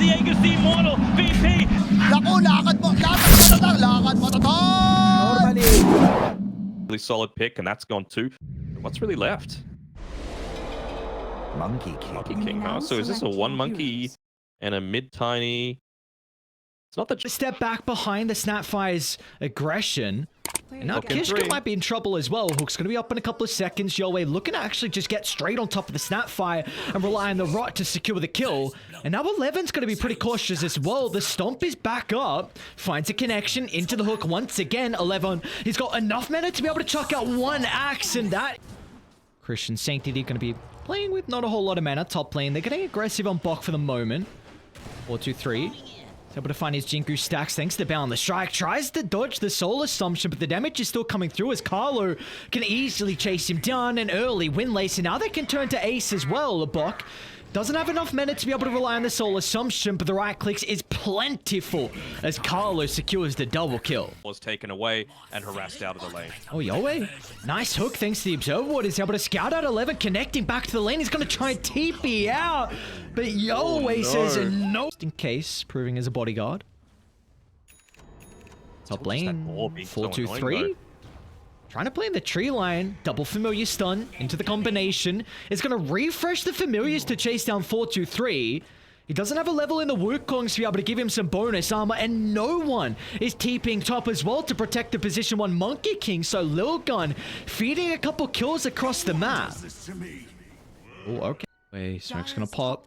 Diego's the immortal VP. Naku, lakad matatag! Really solid pick, and that's gone too. What's really left? Monkey King. Monkey King, huh? So is this a one monkey and a mid tiny? It's not the step back behind the Snapfire's aggression. And now Kishka might be in trouble as well. Hook's going to be up in a couple of seconds. Yoe looking to actually just get straight on top of the Snapfire and rely on the rot to secure the kill. And now 11's going to be pretty cautious as well. The Stomp is back up. Finds a connection into the Hook once again. 11, he's got enough mana to be able to chuck out one axe, and that... Christian Sanctity going to be playing with not a whole lot of mana. Top lane, they're getting aggressive on Bok for the moment. 4-2-3. Able to find his Jinku stacks thanks to Bound. The Strike tries to dodge the Soul Assumption, but the damage is still coming through as Carlo can easily chase him down. An early Windlace, and now they can turn to Ace as well. Bok doesn't have enough mana to be able to rely on the Soul Assumption, but the right clicks is plentiful as Carlo secures the double kill. Was taken away and harassed out of the lane. Oh, Yoe. Nice hook thanks to the Observer Ward. He's able to scout out 11, connecting back to the lane. He's going to try and TP out, but Yoe says no. Just in case, proving as a bodyguard. Top lane, 4-2-3. Trying to play in the tree line, double familiar stun into the combination. It's going to refresh the familiars to chase down 4-2-3. He doesn't have a level in the Wukongs to be able to give him some bonus armor, and no one is TPing top as well to protect the position 1 Monkey King. So Lilgun feeding a couple kills across the map. Oh, okay. Wait, Smoke's going to pop.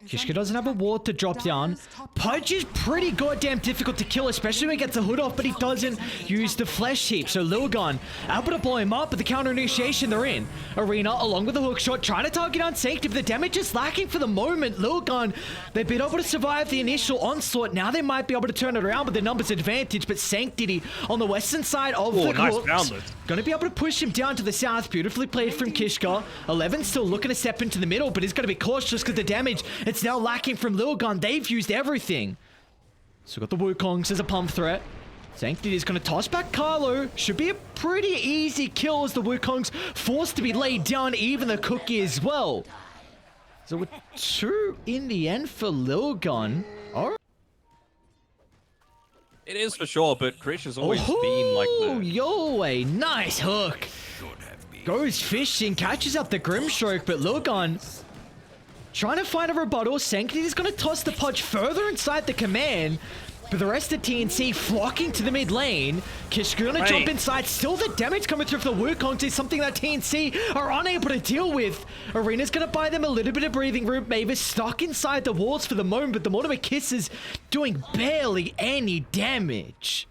Kishka doesn't have a ward to drop down. Pudge is pretty goddamn difficult to kill, especially when he gets a hood off, but he doesn't use the flesh heap. So Lilgun able to blow him up, but the counter initiation they're in. Arena, along with the hook shot, trying to target on Sanctity, but the damage is lacking for the moment. Lilgun, they've been able to survive the initial onslaught. Now they might be able to turn it around with the numbers advantage, but Sanctity on the western side of the hooks, going to be able to push him down to the south. Beautifully played from Kishka. 11 still looking to step into the middle, but he's going to be cautious because the damage, it's now lacking from Lilgun. They've used everything. So got the Wukongs as a pump threat. Sanctity is going to toss back Carlo. Should be a pretty easy kill as the Wukongs forced to be laid down, even the Cookie as well. So with 2 in the end for Lilgun. Alright. It is for sure, but Krish has always been like the... Yoe, nice hook. Goes fishing, catches up the Grimstroke, but Lilgun trying to find a rebuttal. Sanctity is going to toss the Pudge further inside the command, but the rest of TNC flocking to the mid lane. Kishka going to jump inside. Still the damage coming through for the Wukongs is something that TNC are unable to deal with. Arena's going to buy them a little bit of breathing room. Mavis stuck inside the walls for the moment, but the Mortimer Kiss is doing barely any damage.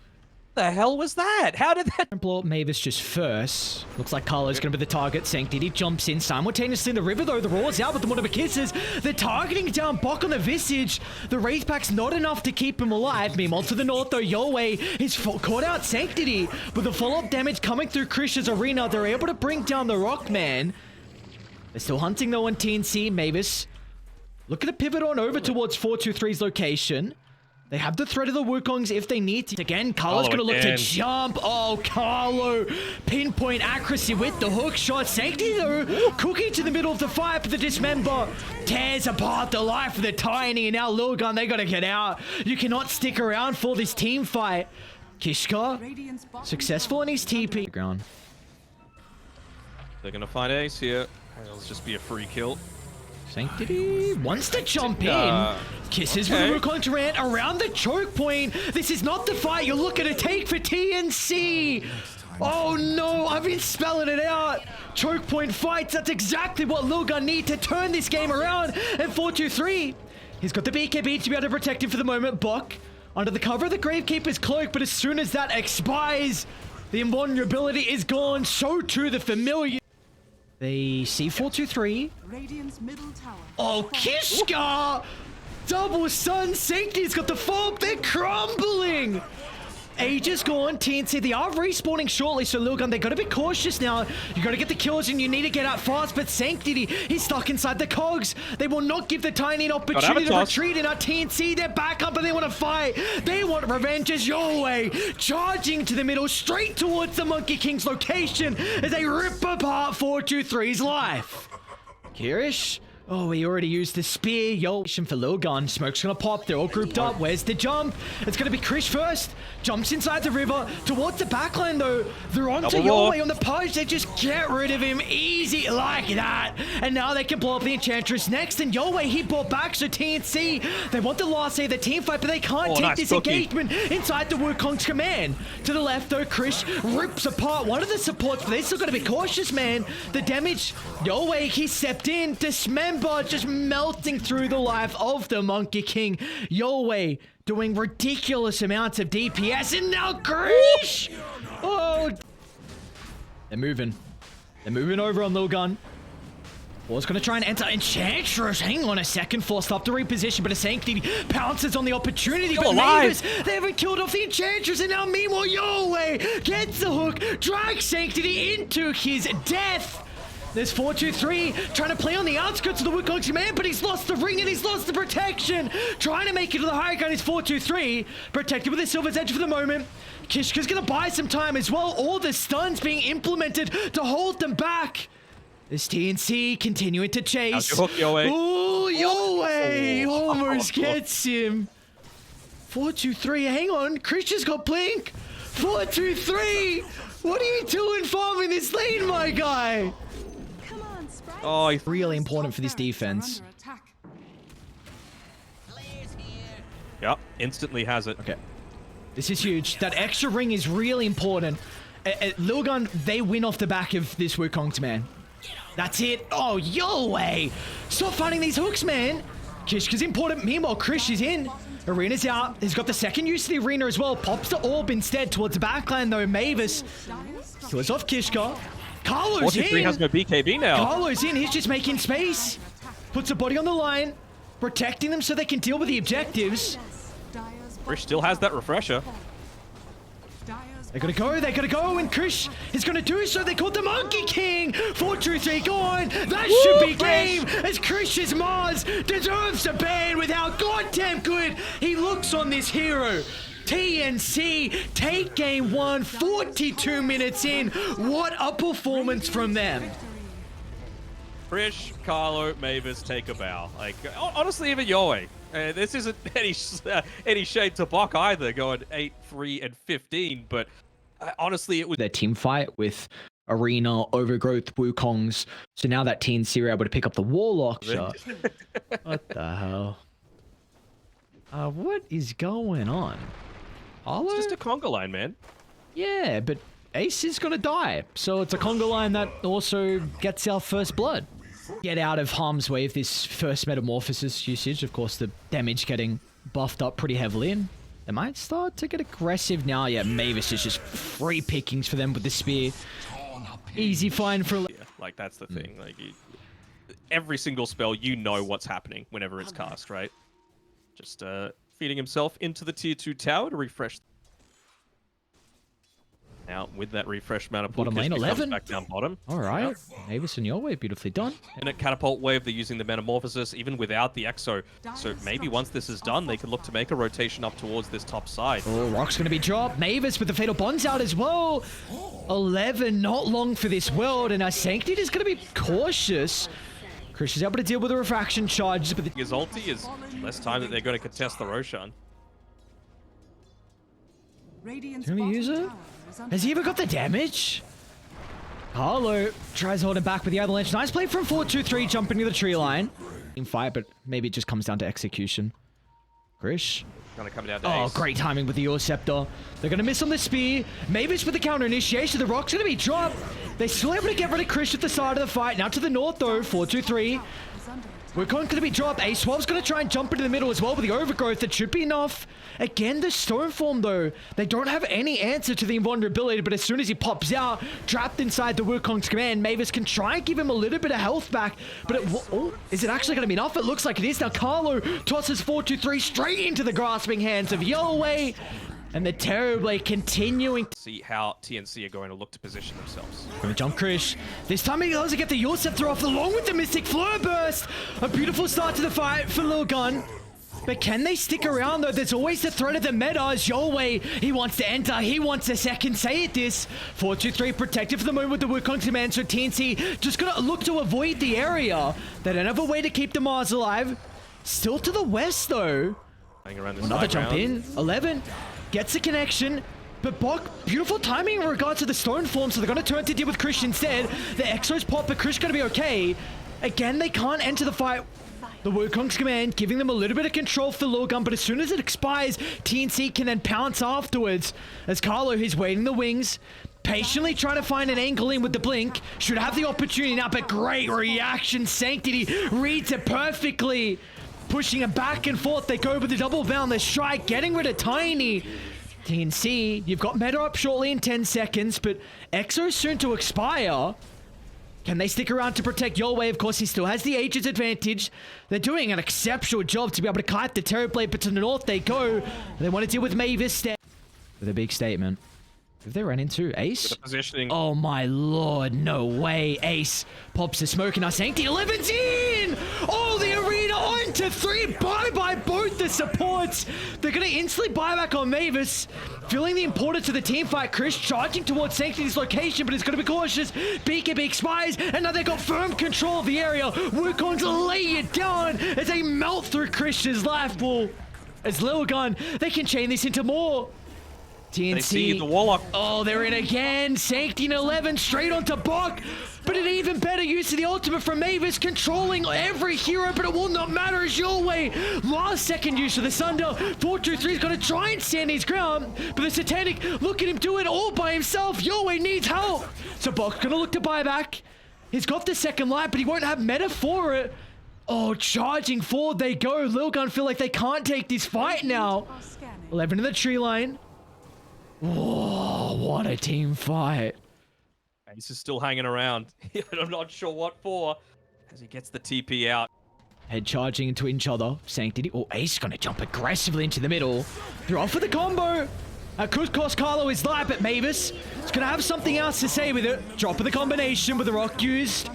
The hell was that? How did that... Blow up Mavis just first. Looks like Carlo's going to be the target. Sanctity jumps in simultaneously in the river, though. The Roar's out, but the Mortimer Kisses, they're targeting down Bok on the Visage. The Wraith Pack's not enough to keep him alive. Meanwhile, to the north, though, Yoe is caught out Sanctity. With the follow-up damage coming through Krish's arena, they're able to bring down the Rockman. They're still hunting, though, on TNC. Mavis looking to pivot on over towards 4-2-3's location. They have the threat of the Wukongs if they need to. Again, Carlo's going to look to jump. Oh, Carlo. Pinpoint accuracy with the hook shot. Sanctity, though, cooking to the middle of the fight, but the Dismember tears apart the life of the Tiny. And now Lilgun, they got to get out. You cannot stick around for this team fight. Kishka, successful in his TP. Ground. They're going to find Ace here. It'll just be a free kill. Sanctity wants to jump in. Kisses with the Wukong rant around the choke point. This is not the fight you're looking to take for TNC. Oh no, I've been spelling it out. Choke point fights, that's exactly what Lilgun need to turn this game around. And 4-2-3, he's got the BKB to be able to protect him for the moment. Bok under the cover of the Gravekeeper's cloak, but as soon as that expires, the invulnerability is gone. So too the familiar. They see 4-2-3. Oh, Kishka! Double Sun. Sanctity's got the fob. They're crumbling. Age is gone. TNC, they are respawning shortly, so Lilgun, they got to be cautious now. You got to get the kills and you need to get out fast, but Sanctity, he's stuck inside the cogs. They will not give the Tiny an opportunity to retreat, and our TNC, they're back up and they want to fight. They want revenge as Yoe charging to the middle, straight towards the Monkey King's location as they rip apart 4-2-3's life. Kirish Oh, he already used the spear. Yo, for Lilgun. Smoke's gonna pop. They're all grouped up. Where's the jump? It's gonna be Krish first. Jumps inside the river. Towards the backline, though. They're onto Yowei on the push. They just get rid of him easy like that. And now they can blow up the Enchantress next. And Yowei, he brought back. So TNC, they want the last day of the team fight, but they can't take this engagement inside the Wukong's command. To the left, though, Krish rips apart one of the supports, but they still gotta be cautious, man. The damage, Yowei, he stepped in. Dismember just melting through the life of the Monkey King. Yowei doing ridiculous amounts of DPS, and now Krish! Oh, they're moving. They're moving over on Lilgun. War's gonna try and enter Enchantress. Hang on a second, forced up to reposition, but a Sanctity pounces on the opportunity. But Mavis, they haven't killed off the Enchantress, and now meanwhile, Yowei gets the hook, drags Sanctity into his death. There's 4-2-3 trying to play on the outskirts of the Wukong's command, but he's lost the ring and he's lost the protection. Trying to make it to the high ground is 4-2-3. Protected with a Silver's Edge for the moment. Kishka's going to buy some time as well. All the stuns being implemented to hold them back. This TNC continuing to chase. How's your hook, Yowei? Ooh, Yowei almost gets him. 4-2-3, hang on. Christian's got Blink. 4-2-3. What are you doing farming this lane, my guy? Oh, he's really important for this defense. Yep, instantly has it. Okay. This is huge. That extra ring is really important. Lilgun, they win off the back of this Wukong's man. That's it. Oh, Yowei. Stop fighting these hooks, man. Kishka's important. Meanwhile, Krish is in. Arena's out. He's got the second use of the arena as well. Pops the orb instead towards the backline, though. Mavis kills off Kishka. Carlo's in. Has no BKB now. Carlo's in. He's just making space. Puts a body on the line. Protecting them so they can deal with the objectives. Krish still has that refresher. They gotta go, and Krish is gonna do so. They called the Monkey King. 4-2-3 gone. That should be game, as Krish's Mars deserves a ban with how goddamn good he looks on this hero. TNC take game one, 42 minutes in. What a performance from them. Krish, Carlo, Mavis take a bow. Like, honestly, even Yowei. This isn't any shade to Bok either, going 8-3 and 15, but honestly, it was their team fight with Arena, Overgrowth, Wukongs. So now that TNC were able to pick up the Warlock shot. What the hell? What is going on? It's just a conga line, man. Yeah, but Ace is gonna die, so it's a conga line that also gets our first blood. Get out of harm's way of this first metamorphosis usage. Of course, the damage getting buffed up pretty heavily, and they might start to get aggressive now. Yeah, Mavis is just free pickings for them with the spear. Easy find for... Yeah, like, that's the thing. Like, every single spell, you know what's happening whenever it's cast, right? Just feeding himself into the tier 2 tower to refresh. Now, with that refresh mana pool, bottom lane 11 back down bottom. All right, yep. Mavis and Yowei, beautifully done. And at catapult wave, they're using the metamorphosis even without the exo. So maybe once this is done, they can look to make a rotation up towards this top side. Oh, Rock's going to be dropped. Mavis with the fatal bonds out as well. 11, not long for this world, and our Sanctity is going to be cautious. Krish is able to deal with the refraction charges, but his ulti is less time that they're going to contest the Roshan. Can we use it? Has he even got the damage? Carlo tries holding back with the avalanche. Nice play from 4-2-3, jumping to the tree line. In fight, but maybe it just comes down to execution. Krish. Gonna come down to Ace. Great timing with the Yor Scepter. They're gonna miss on the spear. Mavis with the counter initiation. The Rock's gonna be dropped. They're still able to get rid of Krish at the side of the fight. Now to the north though, 4-2-3. Wukong gonna be dropped. A-Swab's gonna try and jump into the middle as well with the overgrowth. That should be enough. Again, the Stoneform though. They don't have any answer to the invulnerability, but as soon as he pops out, trapped inside the Wukong's command, Mavis can try and give him a little bit of health back. But is it actually gonna be enough? It looks like it is. Now Carlo tosses 4-2-3 straight into the grasping hands of Yowei. And the Terrorblade continuing. See how TNC are going to look to position themselves. Gonna jump Krish. This time he doesn't get the Yor Scepter off along with the Mystic Flare Burst. A beautiful start to the fight for Lilgun. But can they stick around though? There's always the threat of the meta as Yolway, he wants to enter, he wants a second say at this. 4-2-3 protected for the moment with the Wukong command, so TNC just gonna look to avoid the area. They don't have a way to keep the Mars alive. Still to the west though. Another jump in. 11 gets the connection. But Bok, beautiful timing in regards to the stone form, so they're going to turn to deal with Krish instead. The Exos pop, but Krish going to be okay. Again, they can't enter the fight. The Wukong's command giving them a little bit of control for Lilgun, but as soon as it expires, TNC can then pounce afterwards. As Carlo, he's waiting the wings, patiently trying to find an angle in with the blink. Should have the opportunity now, but great reaction. Sanctity reads it perfectly. Pushing it back and forth, they go with the double bound, they strike, getting rid of Tiny. TNC, you've got meta up shortly in 10 seconds, but Exo soon to expire. Can they stick around to protect Yolway? Of course, he still has the Aegis advantage. They're doing an exceptional job to be able to kite the Terrorblade, but to the north they go. They want to deal with Mavis with a big statement. Have they run into Ace? Positioning. Oh my lord, no way. Ace pops the smoke and our Sancti 11's in! Oh, the arena onto 3. Bye-bye both the supports. They're going to instantly buy back on Mavis. Feeling the importance of the team fight. Chris charging towards Sanctity's location, but he's going to be cautious. BKB expires, and now they've got firm control of the area. Wukong's lay it down as they melt through Chris's life pool. As Lilgun, they can chain this into more. TNC. They see the Warlock. Oh, they're in again. Sancti and 11 straight onto Bok. But an even better use of the ultimate from Mavis, controlling every hero, but it will not matter as Yolway. Last second use of the Sunder. 4-2-3 is going to try and stand his ground, but the Satanic, look at him do it all by himself. Yolway needs help. So Bok's going to look to buy back. He's got the second light, but he won't have meta for it. Oh, charging forward they go. Lilgun feel like they can't take this fight now. 11 in the tree line. Whoa, what a team fight. Ace is still hanging around. I'm not sure what for as he gets the TP out. Head charging into each other. Sanctity. Oh, Ace gonna jump aggressively into the middle. They're off for the combo. Could cost Carlo his life, but Mavis is gonna have something else to say with it. Drop of the combination with the rock used.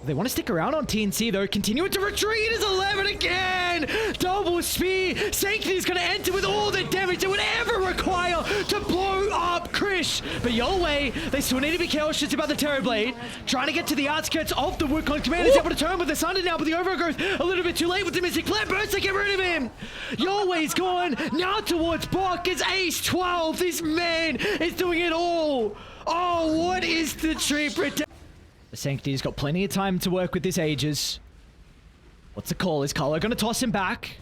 They want to stick around on TNC though. Continuing to retreat is 11 again. Double spear. Sanctity is going to enter with all the damage it would ever require to blow up Krish. But Yolway, they still need to be cautious about the Terrorblade. Trying to get to the outskirts of the Wukong. Command is able to turn with the Sunder now, but the overgrowth a little bit too late with the Mystic Flare Burst to get rid of him. Yolway's gone. Now towards Bok is Ace 12. This man is doing it all. Oh, what is the tree protection? The Sanctity's got plenty of time to work with this Aegis. What's the call? Is Carlo going to toss him back?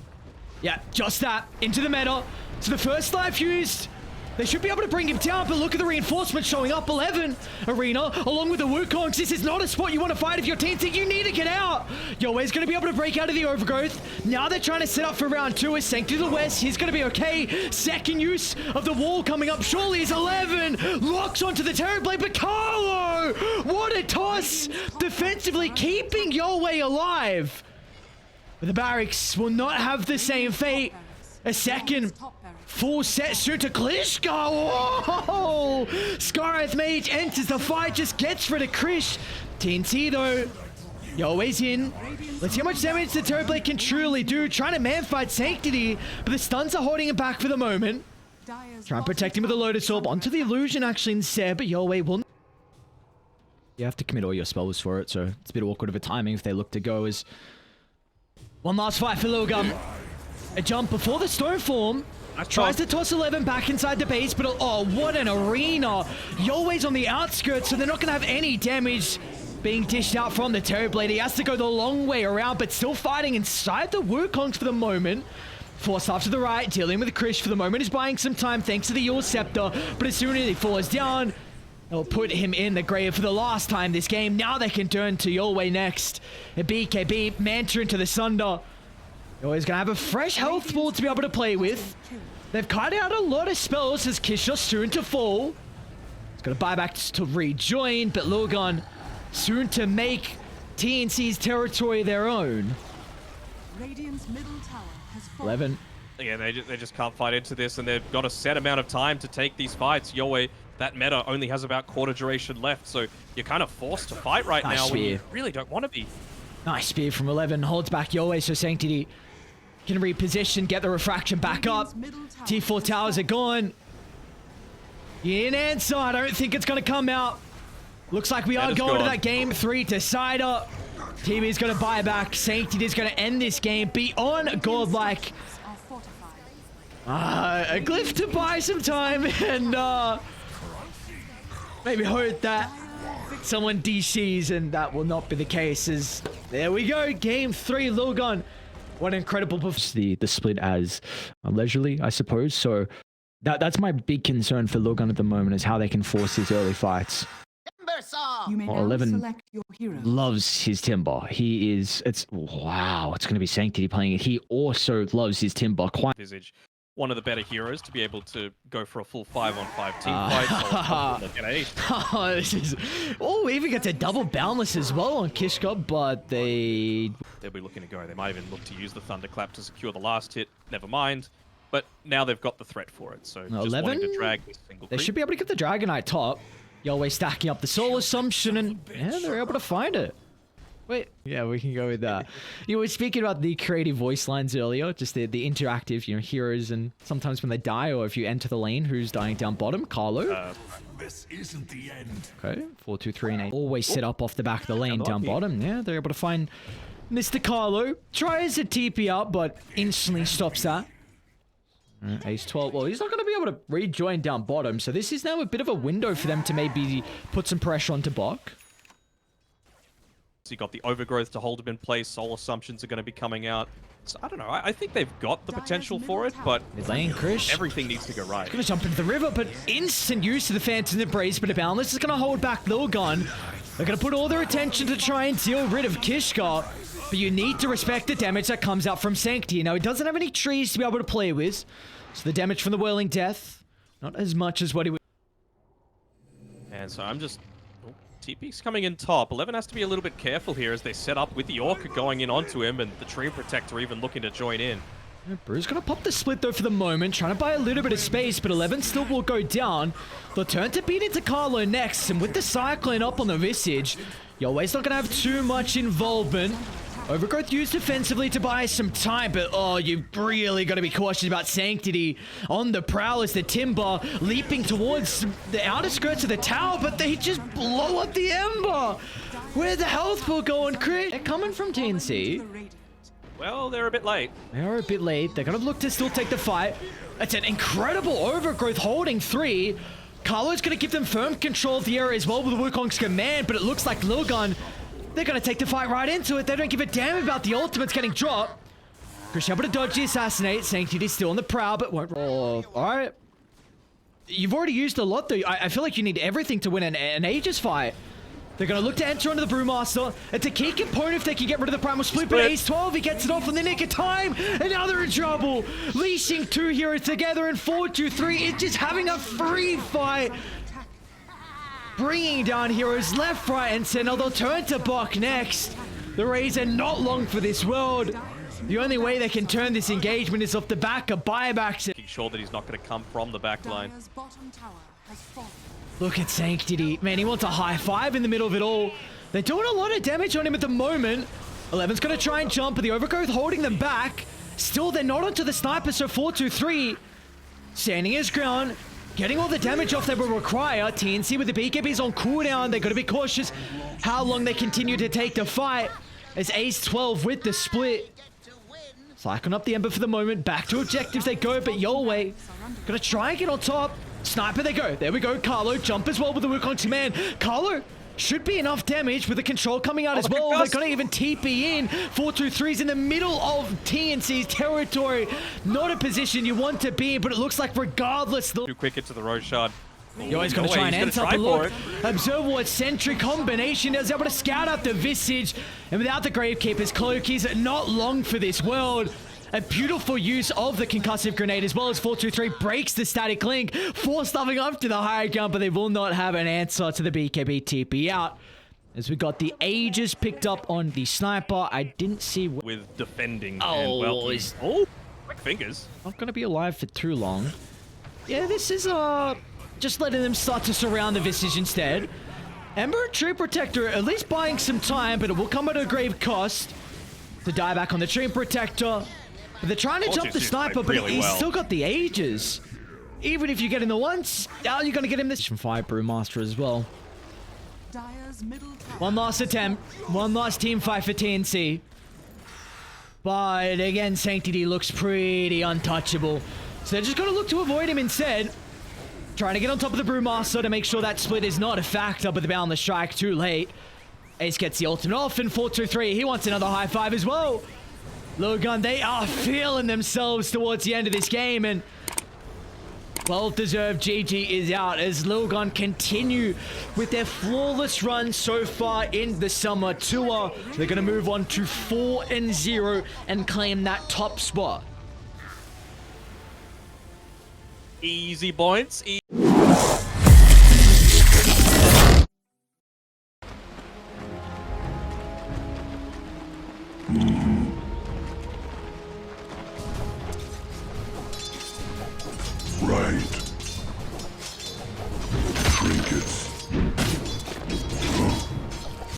Yeah, just that. Into the meta. So the first life used. They should be able to bring him down, but look at the reinforcement showing up. 11 arena, along with the Wukongs. This is not a spot you want to fight if you're TNC. You need to get out. Yolway's going to be able to break out of the overgrowth. Now they're trying to set up for round 2. Is Sancti to the west. He's going to be okay. Second use of the wall coming up. Surely is 11. Locks onto the Terrorblade, but Carlo! What a toss! Defensively keeping Yolway alive. But the barracks will not have the same fate. A second full set shoot to Klishka. Whoa! Scarith Mage enters the fight, just gets rid of Krish. TNC though, Yolway's in. Let's see how much damage the Terrorblade can truly do. Trying to man fight Sanctity, but the stuns are holding him back for the moment. Try and protect him with a Lotus Orb onto the illusion actually instead, but Yolway will. You have to commit all your spells for it, so it's a bit awkward of a timing if they look to go as one last fight for Lilgun. A jump before the stone form. Tries to toss 11 back inside the base, but oh, what an arena. Yolway's on the outskirts, so they're not going to have any damage being dished out from the Terrorblade. He has to go the long way around, but still fighting inside the Wukongs for the moment. Forced off to the right, dealing with Krish for the moment. Is buying some time thanks to the Yule Scepter, but as soon as he falls down, they'll put him in the grave for the last time this game. Now they can turn to Yolway next. A BKB, Manta into the Sunder. Yolway's gonna have a fresh health pool to be able to play with. They've cut out a lot of spells as Kisha soon to fall. He's gonna buy back to rejoin, but Lilgun soon to make TNC's territory their own. Radiant's middle tower has fallen. 11. Again, they just can't fight into this, and they've got a set amount of time to take these fights. Yolway, that meta only has about quarter duration left, so you're kind of forced to fight right now when you really don't want to be. Nice spear from 11, holds back Yolway, so Sanctity Can reposition, get the refraction back up. T4 towers are gone. In answer, I don't think it's going to come out. Looks like we are going to that game 3 decider. TB is going to buy back. Sanctity is going to end this game beyond godlike. A glyph to buy some time and maybe hope that someone DCs, and that will not be the case. As there we go, game 3, Lilgun. What an incredible performance. The split as leisurely, I suppose. So that's my big concern for Lilgun at the moment, is how they can force these early fights. You may now 11 select your hero. loves his timber. Wow, it's going to be Sanctity playing it. He also loves his timber quite. Visage, one of the better heroes to be able to go for a full 5-on-5 team fight. This is... Oh, we even get to double boundless as well on Kishka, but They'll be looking to go. They might even look to use the Thunderclap to secure the last hit. Never mind. But now they've got the threat for it. So just 11? wanting to drag this single They creep. should be able to get the Dragonite top. Yahweh stacking up the Soul Assumption, and yeah, they're able to find it. Wait, yeah, we can go with that. You were speaking about the creative voice lines earlier, just the interactive, heroes, and sometimes when they die, or if you enter the lane, who's dying down bottom? Carlo. This isn't the end. Okay, 4, 2, 3, and 8. Always set up off the back of the lane down bottom. Yeah, they're able to find Mr. Carlo. Tries to TP up, but instantly stops that. Ace 12. Well, he's not going to be able to rejoin down bottom, so this is now a bit of a window for them to maybe put some pressure onto Bok. So you got the overgrowth to hold him in place. Soul Assumptions are going to be coming out. So I don't know. I think they've got the potential for it, but Lane Krish. everything needs to go right. Gonna jump into the river, but instant use of the Phantom Embrace, but Boundless is gonna hold back Lilgun. They're gonna put all their attention to try and deal rid of Kishka, but you need to respect the damage that comes out from Sanctity. Now, it doesn't have any trees to be able to play with, so the damage from the Whirling Death, not as much as what he would. And so I'm just... Oh, TP's coming in top. 11 has to be a little bit careful here as they set up with the Orca going in onto him and the Tree Protector even looking to join in. Brew's gonna pop the split though for the moment, trying to buy a little bit of space, but 11 still will go down. They'll turn to beat into Carlo next, and with the Cyclone up on the Visage, Yahweh's not gonna have too much involvement. Overgrowth used defensively to buy some time, but oh, you really got to be cautious about Sanctity on the prowl as the Timber leaping towards the outer skirts of the tower, but they just blow up the Ember. Where'd the health pool go on Crit? They're coming from TNC. Well, they're a bit late. They are a bit late. They're going to look to still take the fight. It's an incredible Overgrowth holding 3. Carlo's going to give them firm control of the area as well with the Wukong's command, but it looks like Lilgun, they're going to take the fight right into it. They don't give a damn about the ultimates getting dropped. Krish able to dodge the assassinate. Sanctity still on the prowl, but won't roll. Alright. You've already used a lot, though. I feel like you need everything to win an Aegis fight. They're going to look to enter onto the Brewmaster. It's a key component if they can get rid of the Primal Split, but Ace 12, he gets it off in the nick of time, and now they're in trouble. Leashing 2 heroes together in 4-2-3. It's just having a free fight. Bringing down heroes left, right, and center. They'll turn to Bok next. The Rays are not long for this world. The only way they can turn this engagement is off the back of buybacks. Making sure that he's not going to come from the back line. Look at Sanctity. Man, he wants a high five in the middle of it all. They're doing a lot of damage on him at the moment. 11's going to try and jump, but the Overgrowth holding them back. Still, they're not onto the sniper, so 4-2-3. Standing his ground. Getting all the damage off they will require. TNC with the BKBs on cooldown. They've got to be cautious how long they continue to take the fight. As Ace 12 with the split. Cycling up the Ember for the moment. Back to objectives they go, but Yahweh gonna try and get on top. Sniper they go. There we go. Carlo jump as well with the Wukong command. Carlo should be enough damage with the control coming out as well. They're gonna even TP in. 4-2-3's in the middle of TNC's territory. Not a position you want to be in, but it looks like regardless. Too quick into the Roshan. You're always going to try and answer the look. Observe what Sentry combination is able to scout out the Visage. And without the Gravekeeper's cloak, he's not long for this world. A beautiful use of the concussive grenade as well as 4-2-3 breaks the static link. 4 stuffing up to the higher ground, but they will not have an answer to the BKB TP out. As we got the Aegis picked up on the sniper. I didn't see... With defending. Oh, and well, quick fingers. Not going to be alive for too long. Yeah, this is just letting them start to surround the Visage instead. Ember Tree Protector at least buying some time, but it will come at a grave cost. To die back on the Tree Protector. But they're trying to jump the Fortune's played sniper, but really he's well. still got the ages. Even if you get in the once, now you're going to get him this from Fire Brewmaster as well. Dire's middle tower. One last attempt. One last team fight for TNC. But again, Sanctity looks pretty untouchable. So they're just going to look to avoid him instead. Trying to get on top of the Brewmaster to make sure that split is not a factor, but the Boundless Strike too late. Ace gets the ultimate off, and 4-2-3, he wants another high five as well. Lilgun, they are feeling themselves towards the end of this game, and well-deserved GG is out as Lilgun continue with their flawless run so far in the summer tour. They're going to move on to 4-0 and claim that top spot. Easy points.